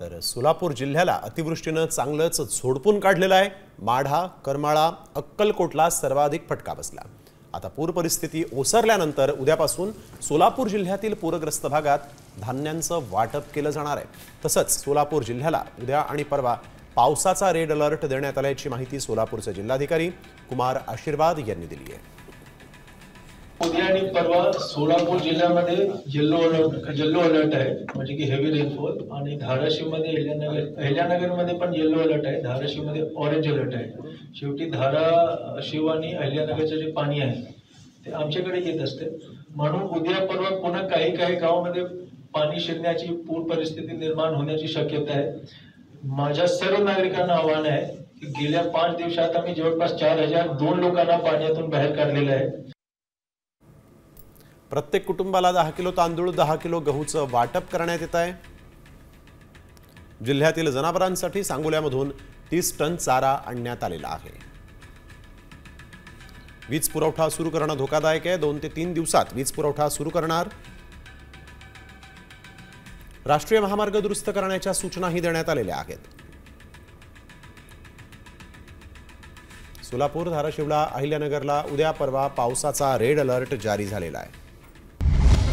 तर सोलापूर जिल्ह्याला अतिवृष्टीने चांगलंच झोडपून काढलेलं आहे। माढा, करमाळा, अक्कलकोटला सर्वाधिक फटका बसला। आता पूर परिस्थिती ओसरल्यानंतर उद्यापासून सोलापूर जिल्ह्यातील पूरग्रस्त भागात धान्यांचं वाटप केलं जाणार आहे। तसंच सोलापूर जिल्ह्याला उद्या आणि परवा पावसाचा रेड अलर्ट देण्यात आल्याची माहिती सोलापूरचे जिल्हाधिकारी कुमार आशीर्वाद यांनी दिली आहे। उद्या आणि परवा सोलापूर जिल्ह्यामध्ये येलो अलर्ट आहे, म्हणजे की हेवी रेनफॉल, आणि धाराशिव मध्ये अहिल्यानगर मध्ये पण येलो अलर्ट आहे, धाराशिव मध्ये ऑरेंज अलर्ट आहे। शेवटी धाराशिव आणि अहिल्यानगरचे जे पाणी आहे ते आमच्याकडे येत असते, म्हणून उद्या परवा पुन्हा काही गावांमध्ये पाणी शिरण्याची, पूर परिस्थिती निर्माण होण्याची शक्यता आहे। माझ्या सर्व नागरिकांना आव्हान आहे की गेल्या 5 दिवसात आम्ही जवळपास 4002 लोकांना पाण्यातून बाहेर काढलेलं आहे। प्रत्येक कुटुंबाला 10 किलो तांदूळ, 10 किलो गहूचं वाटप करण्यात येत आहे। जिल्ह्यातील जनावरांसाठी सांगोल्यामधून 30 टन चारा आणण्यात आलेला आहे। वीज पुरवठा सुरू करणं धोकादायक आहे। 2 ते 3 दिवसात वीज पुरवठा सुरू करणार। राष्ट्रीय महामार्ग दुरुस्त करण्याच्या सूचनाही देण्यात आलेल्या आहेत। सोलापूर, धाराशिवला, अहिल्यानगरला उद्या परवा पावसाचा रेड अलर्ट जारी झालेला आहे।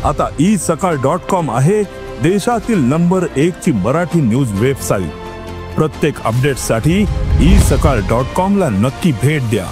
आता isakal.com आहे देशातील नंबर 1 ची मराठी न्यूज वेबसाईट। प्रत्येक अपडेटसाठी isakal.com ला नक्की भेट द्या।